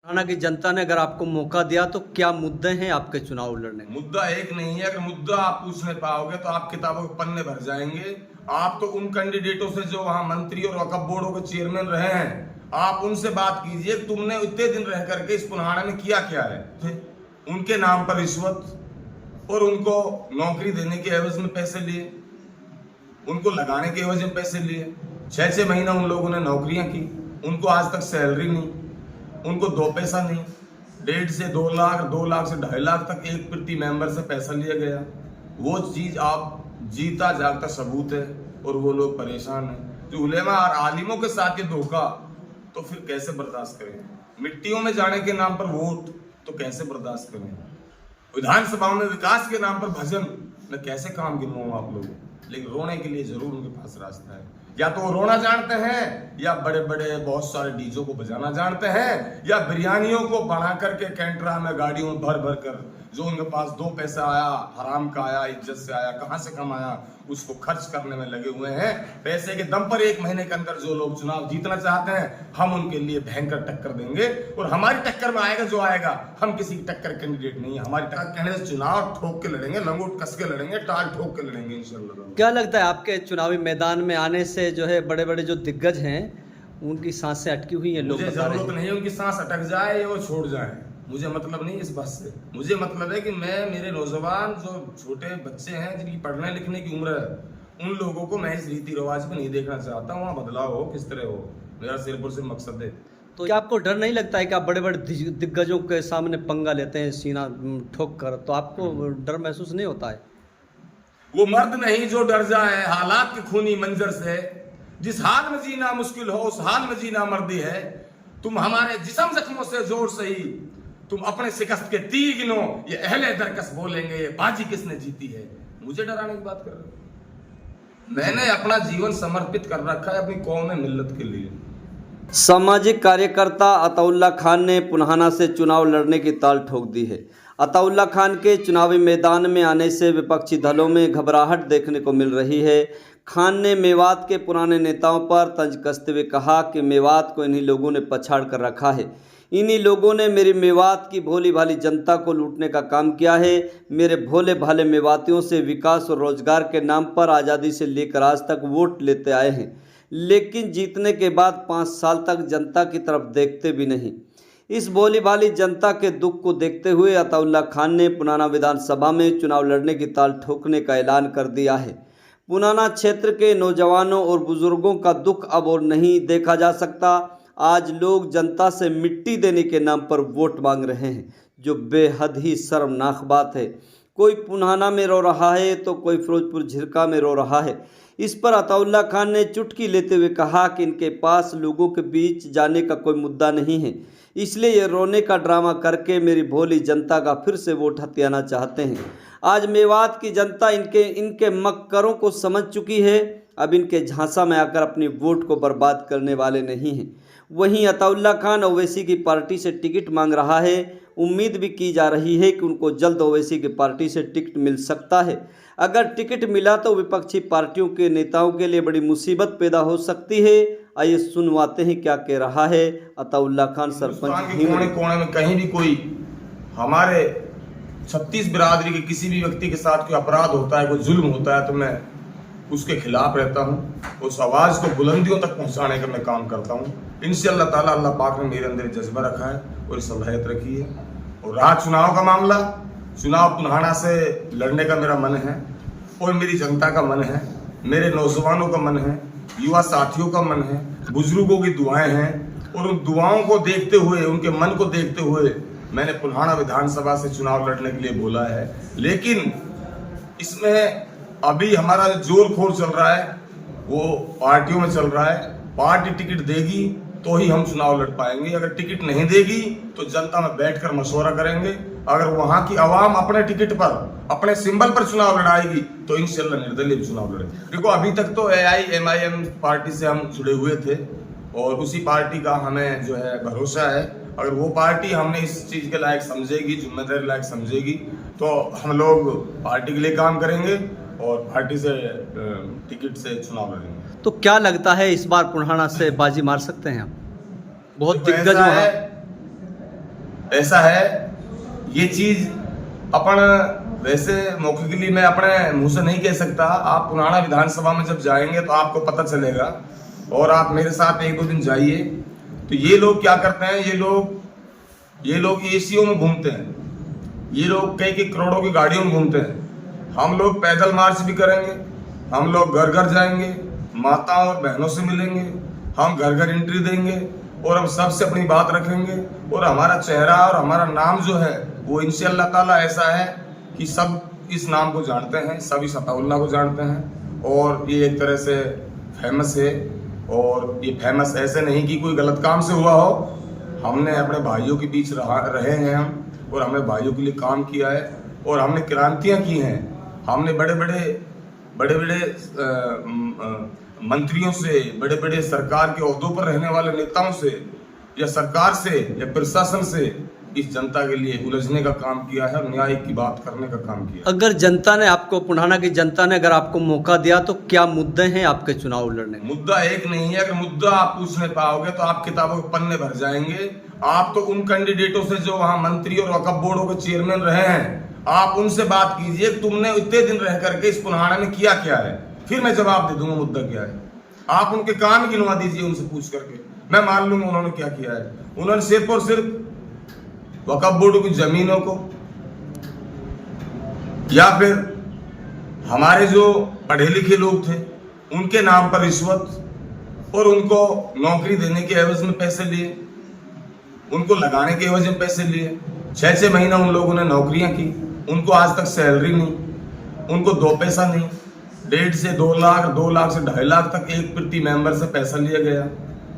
हरियाणा की जनता ने अगर आपको मौका दिया तो क्या मुद्दे हैं आपके चुनाव लड़ने में? मुद्दा एक नहीं है। अगर मुद्दा आप पूछने पाओगे तो आप किताबों के पन्ने भर जाएंगे। आप तो उन कैंडिडेटों से जो वहां मंत्री और वक्फ बोर्डों के चेयरमैन रहे हैं, आप उनसे बात कीजिए तुमने इतने दिन रह करके इस पुन्हाड़ा में किया क्या है। उनके नाम पर रिश्वत और उनको नौकरी देने के एवज में पैसे लिए, उनको लगाने के एवज में पैसे लिए। 6-6 महीना उन लोगों ने नौकरियां की, उनको आज तक सैलरी नहीं, उनको 2 पैसा नहीं। 1.5 से 2 लाख, 2 लाख से 2.5 लाख तक एक प्रति मेंबर से पैसा लिया गया। वो चीज आप जीता जागता सबूत है और वो लोग परेशान हैं। जो उलेमा और आलिमों के साथ ये धोखा, तो फिर कैसे बर्दाश्त करें? मिट्टियों में जाने के नाम पर वोट तो कैसे बर्दाश्त करें? विधानसभाओं में विकास के नाम पर भजन, मैं कैसे काम गिनवाऊं आप लोग? लेकिन रोने के लिए जरूर उनके पास रास्ता है। या तो वो रोना जानते हैं, या बड़े बड़े बहुत सारे डीजों को बजाना जानते हैं, या बिरयानियों को बना करके कैंटरा में गाड़ियों में भर भर कर जो उनके पास 2 पैसा आया, हराम का आया, इज्जत से आया, कहां से कमाया, उसको खर्च करने में लगे हुए हैं। पैसे के दम पर 1 महीने के अंदर जो लोग चुनाव जीतना चाहते हैं, हम उनके लिए भयंकर टक्कर देंगे। और हमारी टक्कर में आएगा जो आएगा, हम किसी की टक्कर कैंडिडेट नहीं है। हमारी टक्कर कैंडिडेट चुनाव ठोक के लड़ेंगे, लंगोट कस के लड़ेंगे, टाल ठोक के लड़ेंगे इंशाल्लाह। क्या लगता है आपके चुनावी मैदान में आने से जो है बड़े बड़े जो दिग्गज हैं उनकी सांसें अटकी हुई हैं? लोग मुझे जरूरत नहीं है उनकी सांस अटक जाए या वो छोड़ जाए, मुझे मतलब नहीं इस बात से। मुझे मतलब है कि मेरे नौजवान जो छोटे बच्चे हैं जिनकी पढ़ने लिखने की उम्र है, उन लोगों को मैं इस रीति रिवाज में नहीं देखना चाहता। वहाँ बदलाव हो, किस तरह हो, मेरा सिर्फ और सिर्फ मकसद है। तो क्या आपको डर नहीं लगता है कि आप बड़े बड़े दिग्गजों के सामने पंगा लेते हैं सीना ठोक कर, तो आपको डर महसूस नहीं होता है? वो मर्द नहीं जो डर जाए हालात के खूनी मंजर से। जिस हाल में जीना मुश्किल हो उस हाल में जीना मर्दी है। तुम हमारे जिस्म जख्मों से जोर सही, तुम अपने शिकस्त के तीर गिनो, ये अहले दरकस बोलेंगे ये बाजी किसने जीती है। मुझे डराने की बात कर रहे हो? मैंने अपना जीवन समर्पित कर रखा है अपनी कौम में मिल्लत के लिए। सामाजिक कार्यकर्ता अताउल्ला खान ने पुन्हाना से चुनाव लड़ने की ताल ठोक दी है। अताउल्ला खान के चुनावी मैदान में आने से विपक्षी दलों में घबराहट देखने को मिल रही है। खान ने मेवात के पुराने नेताओं पर तंज कसते हुए कहा कि मेवात को इन्हीं लोगों ने पछाड़ कर रखा है। इन्हीं लोगों ने मेरी मेवात की भोली भाली जनता को लूटने का काम किया है। मेरे भोले भाले मेवातियों से विकास और रोजगार के नाम पर आज़ादी से लेकर आज तक वोट लेते आए हैं, लेकिन जीतने के बाद 5 साल तक जनता की तरफ देखते भी नहीं। इस भोली भाली जनता के दुख को देखते हुए अताउल्ला खान ने पुन्हाना विधानसभा में चुनाव लड़ने की ताल ठोकने का ऐलान कर दिया है। पुन्हाना क्षेत्र के नौजवानों और बुजुर्गों का दुख अब और नहीं देखा जा सकता। आज लोग जनता से मिट्टी देने के नाम पर वोट मांग रहे हैं, जो बेहद ही शर्मनाक बात है। कोई पुन्हाना में रो रहा है तो कोई फिरोजपुर झिरका में रो रहा है। इस पर अताउल्ला खान ने चुटकी लेते हुए कहा कि इनके पास लोगों के बीच जाने का कोई मुद्दा नहीं है, इसलिए ये रोने का ड्रामा करके मेरी भोली जनता का फिर से वोट हथियाना चाहते हैं। आज मेवात की जनता इनके मक्करों को समझ चुकी है। अब इनके झांसा में आकर अपनी वोट को बर्बाद करने वाले नहीं हैं। वहीं अताउल्ला खान ओवैसी की पार्टी से टिकट मांग रहा है। उम्मीद भी की जा रही है कि उनको जल्द ओवैसी की पार्टी से टिकट मिल सकता है। अगर टिकट मिला तो विपक्षी पार्टियों के नेताओं के लिए बड़ी मुसीबत पैदा हो सकती है। आइए सुनवाते हैं क्या कह रहा है अताउल्ला खान सरपंच। कोने कोने में कहीं भी कोई हमारे 36 बिरादरी के किसी भी व्यक्ति के साथ कोई अपराध होता है, कोई जुल्म होता है, तो मैं उसके खिलाफ रहता हूँ। उस आवाज़ को बुलंदियों तक पहुँचाने का मैं काम करता हूँ। इंशाअल्लाह ताला अल्लाह पाक ने मेरे अंदर जज्बा रखा है और सलाहियत रखी है। और रहा चुनाव का मामला, चुनाव पुन्हाना से लड़ने का मेरा मन है और मेरी जनता का मन है, मेरे नौजवानों का मन है, युवा साथियों का मन है, बुजुर्गों की दुआएं हैं। और उन दुआओं को देखते हुए, उनके मन को देखते हुए मैंने पुन्हाना विधानसभा से चुनाव लड़ने के लिए बोला है। लेकिन इसमें अभी हमारा जोर खोर चल रहा है वो पार्टियों में चल रहा है। पार्टी टिकट देगी तो ही हम चुनाव लड़ पाएंगे। अगर टिकट नहीं देगी तो जनता में बैठकर मशवरा करेंगे। अगर वहां की आवाम अपने टिकट पर, अपने सिंबल पर चुनाव लड़ाएगी तो इंशाल्लाह निर्दलीय चुनाव लड़ेंगे। देखो अभी तक तो AIMIM पार्टी से हम जुड़े हुए थे और उसी पार्टी का हमें जो है भरोसा है। अगर वो पार्टी हमने इस चीज के लायक समझेगी, जिम्मेदारी लायक समझेगी, तो हम लोग पार्टी के लिए काम करेंगे और पार्टी से टिकट से चुनाव लड़ेंगे। तो क्या लगता है इस बार पुन्हाना से बाजी मार सकते हैं आप? बहुत दिग्गज है, ऐसा है, ये चीज अपन वैसे मौके के लिए मैं अपने मुंह से नहीं कह सकता। आप पुराना विधानसभा में जब जाएंगे तो आपको पता चलेगा, और आप मेरे साथ 1-2 दिन जाइए तो ये लोग क्या करते हैं, ये लोग एसीओ में घूमते हैं, ये लोग कई करोड़ों की गाड़ियों में घूमते हैं। हम लोग पैदल मार्च भी करेंगे, हम लोग घर घर जाएंगे, माताओं और बहनों से मिलेंगे, हम घर घर एंट्री देंगे और हम सबसे अपनी बात रखेंगे। और हमारा चेहरा और हमारा नाम जो है वो इंशाअल्लाह ताला ऐसा है कि सब इस नाम को जानते हैं, सब इस अताउल्लाह को जानते हैं, और ये एक तरह से फेमस है। और ये फेमस ऐसे नहीं कि कोई गलत काम से हुआ हो, हमने अपने भाइयों के बीच रहे हैं हम, और हमने भाइयों के लिए काम किया है, और हमने क्रांतियां की हैं। हमने बड़े बड़े मंत्रियों से, बड़े बड़े सरकार के ओहदों पर रहने वाले नेताओं से, या सरकार से, या प्रशासन से इस जनता के लिए उलझने का काम किया है और न्याय की बात करने का काम किया। अगर जनता ने आपको, पुराना की जनता ने अगर आपको मौका दिया तो क्या मुद्दे हैं आपके चुनाव लड़ने? मुद्दा एक नहीं है। अगर मुद्दा आप पूछ नहीं पाओगे तो आप किताबों के पन्ने भर जाएंगे। आप तो उन कैंडिडेटों से जो वहां मंत्री और वक्फ बोर्डों के चेयरमैन रहे हैं, आप उनसे बात कीजिए, तुमने इतने दिन रह करके इस पुराना में किया क्या है, फिर मैं जवाब दे दूंगा मुद्दा क्या है। आप उनके काम गिनवा दीजिए उनसे पूछ करके, मैं मान लूंगा उन्होंने क्या किया है। उन्होंने सिर्फ और सिर्फ वक्फ बोर्ड की जमीनों को, या फिर हमारे जो पढ़े लिखे लोग थे उनके नाम पर रिश्वत और उनको नौकरी देने के एवज में पैसे लिए, उनको लगाने के एवज में पैसे लिए। 6-6 महीना उन लोगों ने नौकरियां की, उनको आज तक सैलरी नहीं, उनको 2 पैसा नहीं। 1.5 से 2 लाख, 2 लाख से 2.5 लाख तक एक प्रति मेंबर से पैसा लिया गया।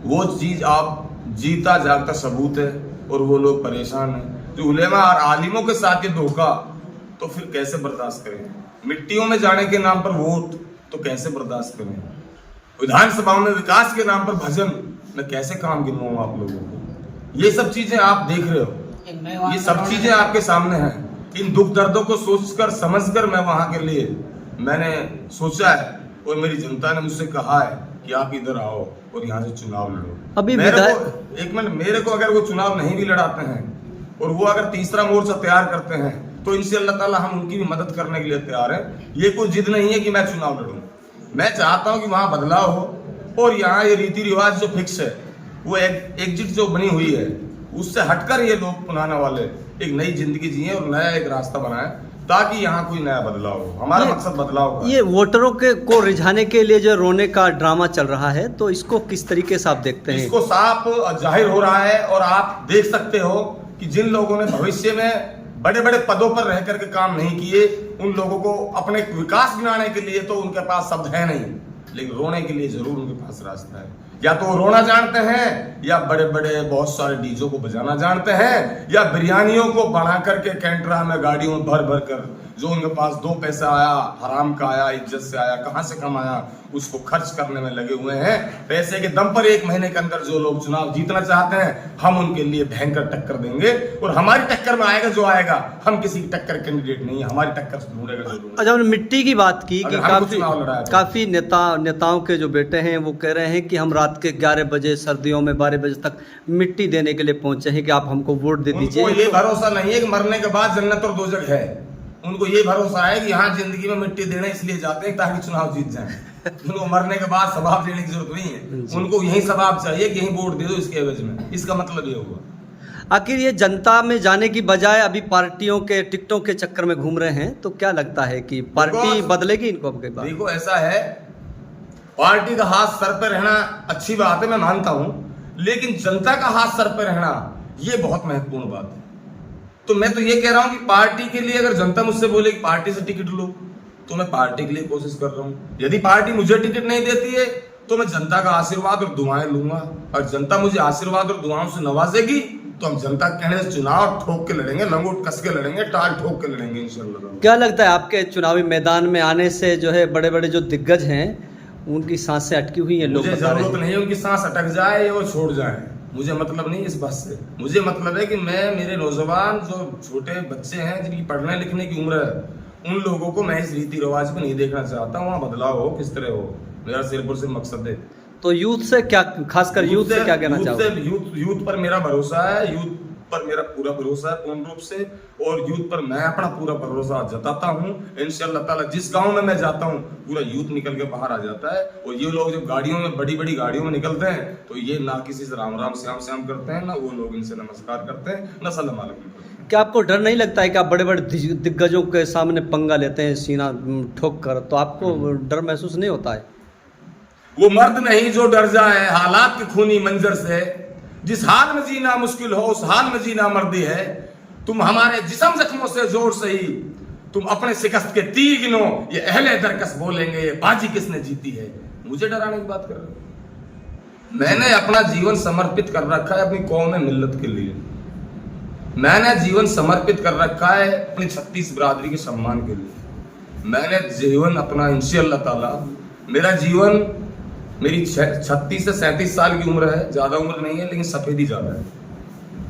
वो चीज आप जीता जागता सबूत है, और वो लोग परेशान हैं। जो उलेमा और आलिमों के साथ ये धोखा, तो फिर कैसे बर्दाश्त करें? मिट्टियों में जाने के नाम पर वोट, तो कैसे बर्दाश्त करें? विधानसभा में विकास के नाम पर भजन, मैं कैसे काम गिनवाऊं आप लोगों को? ये सब चीजें आप देख रहे हो, ये सब चीजें आपके सामने हैं। इन दुख दर्दों को सोचकर समझकर मैं वहां के लिए मैंने सोचा है, और मेरी जनता ने मुझसे कहा है कि आप इधर आओ और यहाँ से चुनाव लड़ो। अभी मेरे को अगर वो चुनाव नहीं भी लड़ाते हैं और वो अगर तीसरा मोर्चा तैयार करते हैं तो इंशाअल्लाह ताला हम उनकी भी मदद करने के लिए तैयार हैं। ये कोई जिद नहीं है कि मैं चुनाव लड़ूं। मैं चाहता हूं कि वहां बदलाव हो, और यहाँ ये रीति रिवाज जो फिक्स है, वो एग्जिट जो बनी हुई है, उससे हटकर ये लोग पुराना वाले एक नई जिंदगी जिए और नया एक रास्ता बनाए, ताकि यहाँ कोई नया बदलाव हो। हमारा मकसद बदलाव का। ये वोटरों को रिझाने के लिए जो रोने का ड्रामा चल रहा है, तो इसको किस तरीके से आप देखते हैं? इसको साफ जाहिर हो रहा है, और आप देख सकते हो कि जिन लोगों ने भविष्य में बड़े बड़े पदों पर रह करके काम नहीं किए, उन लोगों को अपने विकास गिनाने के लिए तो उनके पास शब्द है नहीं, लेकिन रोने के लिए जरूर उनके पास रास्ता है। या तो वो रोना जानते हैं, या बड़े बड़े बहुत सारे डीजों को बजाना जानते हैं, या बिरयानियों को बना करके कैंटरा में गाड़ियों में भर भर कर, जो उनके पास 2 पैसा आया, हराम का आया, इज्जत से आया, कहां से कमाया, उसको खर्च करने में लगे हुए हैं। पैसे के दम पर 1 महीने के अंदर जो लोग चुनाव जीतना चाहते हैं, हम उनके लिए भयंकर टक्कर देंगे, और हमारी टक्कर में आएगा जो आएगा। हम किसी की टक्कर कैंडिडेट नहीं है, हमारी टक्कर ढूंढेगा जो ढूंढेगा। अच्छा, हमने मिट्टी की बात की कि काफी नेताओं के जो बेटे हैं वो कह रहे हैं कि हम रात के 11 बजे, सर्दियों में 12 बजे तक मिट्टी देने के लिए पहुंचे हैं कि आप हमको वोट दे दीजिए। उनको ये भरोसा नहीं है कि मरने के बाद जन्नत और दोजख है। उनको ये भरोसा है कि यहाँ जिंदगी में मिट्टी देने इसलिए जाते हैं ताकि चुनाव जीत जाएं। उनको मरने के बाद सवाब देने की जरूरत नहीं है, उनको यही सवाब चाहिए कि यही वोट दे दो इसके एवज में। इसका मतलब ये हुआ। आखिर ये जनता में जाने की बजाय अभी पार्टियों के टिकटों के चक्कर में घूम रहे हैं, तो क्या लगता है कि पार्टी बदलेगी इनको? देखो, ऐसा है, पार्टी का हाथ सर पर रहना अच्छी बात है, मैं मानता हूं, लेकिन जनता का हाथ सर पर रहना ये बहुत महत्वपूर्ण बात है। तो मैं तो ये कह रहा हूं कि पार्टी के लिए अगर जनता मुझसे बोले कि पार्टी से टिकट लो, तो मैं पार्टी के लिए कोशिश कर रहा हूं। यदि पार्टी मुझे टिकट नहीं देती है तो मैं जनता का आशीर्वाद और दुआएं लूंगा, और जनता मुझे आशीर्वाद और दुआओं से नवाजेगी तो हम जनता के कहने से चुनाव ठोक के लड़ेंगे, लंगोट कस के लड़ेंगे, टाल ठोक के लड़ेंगे इंशाल्लाह। क्या लगता है आपके चुनावी मैदान में आने से जो है बड़े बड़े जो दिग्गज हैं उनकी सांसें अटकी हुई हैं? लोग मुझे जरूरत नहीं है उनकी सांस अटक जाए और छोड़ जाए, मुझे मतलब नहीं इस बात से। मुझे मतलब है कि मैं, मेरे नौजवान जो छोटे बच्चे हैं जिनकी पढ़ने लिखने की उम्र है, उन लोगों को मैं इस रीति रिवाज में नहीं देखना चाहता। वहाँ बदलाव हो, किस तरह हो, मेरा सिर्फ और सिर्फ मकसद है। तो यूथ से क्या, खासकर यूथ से क्या कहना चाहोगे? यूथ पर मेरा भरोसा है। यूथ पर मेरा पूरा भरोसा है पूर्ण रूप से, और यूथ पर मैं अपना पूरा भरोसा जताता हूँ। इंशाअल्लाह ताला जिस गांव में मैं जाता हूँ पूरा यूथ निकल के बाहर आ जाता है। और ये लोग जब गाड़ियों में बड़ी बड़ी गाड़ियों में निकलते हैं तो ये ना किसी से राम राम श्याम श्याम करते हैं, ना वो लोग इनसे नमस्कार करते हैं, ना सलाम अलैकुम करते हैं। क्या आपको डर नहीं लगता है कि आप बड़े बड़े दिग्गजों के सामने पंगा लेते हैं सीना ठोक कर, तो आपको डर महसूस नहीं होता है? वो मर्द नहीं जो डर जाए हालात के खूनी मंजर से, जिस हाल में जीना मुश्किल हो उस हाल में जीना मर्दी है। तुम हमारे जिस्म जख्मों से जोर सही, तुम अपने शिकस्त के तीर गिनो, ये अहले दरकस बोलेंगे ये बाजी किसने जीती है। मुझे डराने की बात कर रहे हो? मैंने अपना जीवन समर्पित कर रखा है अपनी कौम में मिल्लत के लिए। मैंने जीवन समर्पित कर रखा है अपनी 36 बिरादरी के सम्मान के लिए। मैंने जीवन अपना इंशाअल्लाह ताला, मेरा जीवन, मेरी 36 से 37 साल की उम्र है, ज्यादा उम्र नहीं है लेकिन सफेदी ज्यादा है,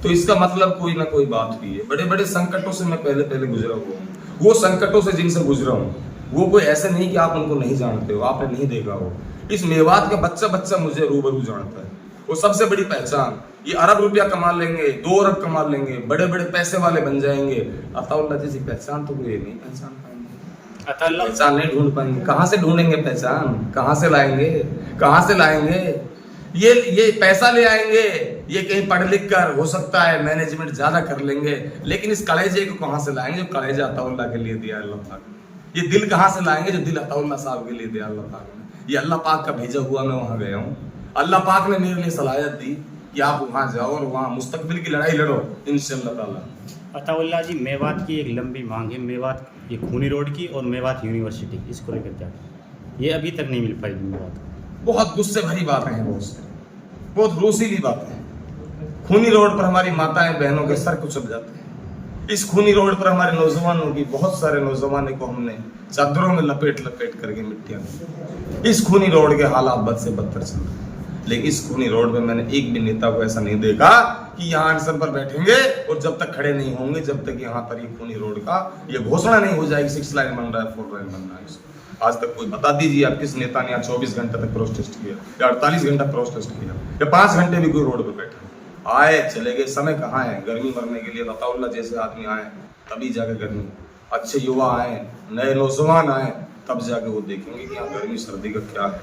तो इसका मतलब कोई ना कोई बात हुई है। बड़े बड़े संकटों से मैं पहले गुजरा हुआ हूँ। वो संकटों से जिनसे गुजरा हूँ वो कोई ऐसे नहीं कि आप उनको नहीं जानते हो, आपने नहीं देखा हो। इस मेवात का बच्चा बच्चा मुझे रूबरू जानता है। वो सबसे बड़ी पहचान, ये अरब रुपया कमा लेंगे, 2 अरब कमा लेंगे, बड़े बड़े पैसे वाले बन जाएंगे, अताउल्लाह जैसी पहचान तो कोई नहीं पहचान पाएंगे, पहचान नहीं ढूंढ पाएंगे। कहाँ से ढूंढेंगे पहचान, कहाँ से लाएंगे, कहाँ से लाएंगे? ये पैसा ले आएंगे, ये कहीं पढ़ लिख कर हो सकता है मैनेजमेंट ज्यादा कर लेंगे, लेकिन इस कलेजे को कहाँ से लाएंगे जो कलेजा अताउल्लाह के लिए दिया अल्लाह पाक ने? ये दिल कहाँ से लाएंगे जो दिल अताउल्लाह साहब के लिए दिया अल्लाह पाक ने? ये अल्लाह पाक का भेजा हुआ मैं वहां गया हूँ। अल्लाह पाक ने मेरे लिए सलाहियत दी कि आप वहां जाओ और वहां मुस्तकबिल की लड़ाई लड़ो इंशाअल्लाह ताला। अताउल्लाह जी, मेवात की एक लंबी मांग है, मेवात ये खूनी रोड की और मेवात यूनिवर्सिटी, इसको लेकर क्या ये अभी तक नहीं मिल पाएगी मेवात? बहुत गुस्से भरी बातें हैं, बहुत रोसीली बातें हैं। खूनी रोड पर हमारी माताएं बहनों के सर कुचल जाते हैं। इस खूनी रोड पर हमारे नौजवानों की, बहुत सारे नौजवानों को हमने चादरों में लपेट करके मिट्टियां दी। इस खूनी रोड के हालात बद से बदतर चल रहे हैं, लेकिन इस खूनी रोड में मैंने एक भी नेता को ऐसा नहीं देखा कि यहाँ अनशन पर बैठेंगे और जब तक खड़े नहीं होंगे, जब तक यहाँ पर ये खूनी रोड का ये घोषणा नहीं हो जाएगी 6 लाइन बन रहा है, 4 लाइन बन रहा है। आज तक कोई बता दीजिए आप किस नेता ने यहाँ 24 घंटे तक प्रोटेस्ट किया या 48 घंटा प्रोटेस्ट किया या 5 घंटे भी कोई रोड पर बैठा? आए चले गए, समय कहाँ है? गर्मी मरने के लिए अताउल्लाह जैसे आदमी आए तभी जाके गर्मी, अच्छे युवा आए, नए नौजवान आए, तब जाके वो देखेंगे कि यहाँ गर्मी सर्दी का क्या है,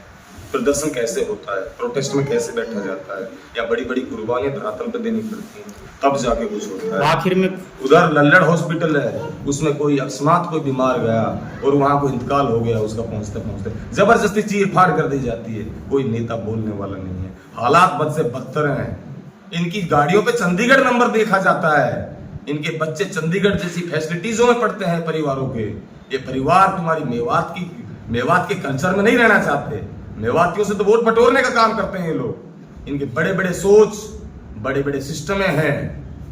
प्रदर्शन कैसे होता है, प्रोटेस्ट में कैसे बैठा जाता है, या बड़ी बड़ी कुर्बानियां धरातल पे देनी पड़ती हैं, तब जाके कुछ होता है। आखिर में उधर लल्लड़ हॉस्पिटल है, उसमें कोई अकस्मात कोई बीमार गया और वहां कोई इंतकाल हो गया, उसका पहुंचते जबरदस्ती चीर फाड़ कर दी जाती है, कोई नेता बोलने वाला नहीं है। हालात बद से बदतर हैं। इनकी गाड़ियों पे चंडीगढ़ नंबर देखा जाता है, इनके बच्चे चंडीगढ़ जैसी फैसिलिटीजों में पढ़ते हैं परिवारों के। ये परिवार तुम्हारी मेवात के कल्चर में नहीं रहना चाहते। मेवातियों से तो वोट बटोरने का काम करते हैं ये लोग। इनके बड़े बड़े सोच, बड़े बड़े सिस्टमें हैं,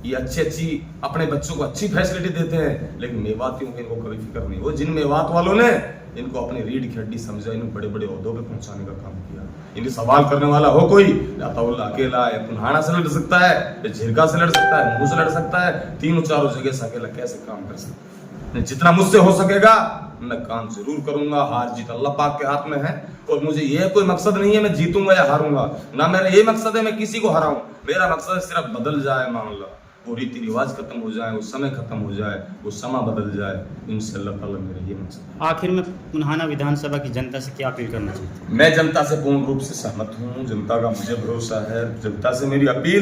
ये अच्छी अपने बच्चों को अच्छी फैसिलिटी देते हैं, लेकिन मेवातियों को इनको कभी फिक्र नहीं। वो जिन मेवात वालों ने इनको अपनी रीढ़ की हड्डी समझा, इनको बड़े बड़े ओहदों पे पहुंचाने का काम किया। इनके सवाल करने वाला हो कोई, अताउल्लाह अकेला है, पुन्हाना से लड़ सकता है, झिरका से लड़ सकता है, मुंह से लड़ सकता है, 3-4 जगह से अकेला कैसे काम कर सकता है? जितना मुझसे हो सकेगा मैं काम जरूर करूंगा। हार जीत अल्लाह पाक के हाथ में है, और मुझे ये कोई मकसद नहीं है मैं जीतूंगा या हारूंगा, ना मेरा ये मकसद है मैं किसी को हराऊं। मेरा मकसद सिर्फ बदल जाए मामला, वो रीति रिवाज खत्म हो जाए, वो समय खत्म हो जाए, वो समा बदल जाए, इंशाअल्लाह ताला मेरा ये मकसद। आखिर में पुन्हाना विधानसभा की जनता से क्या अपील करना चाहिए? मैं जनता से पूर्ण रूप से सहमत हूँ, जनता का मुझे भरोसा है, जनता से मेरी अपील है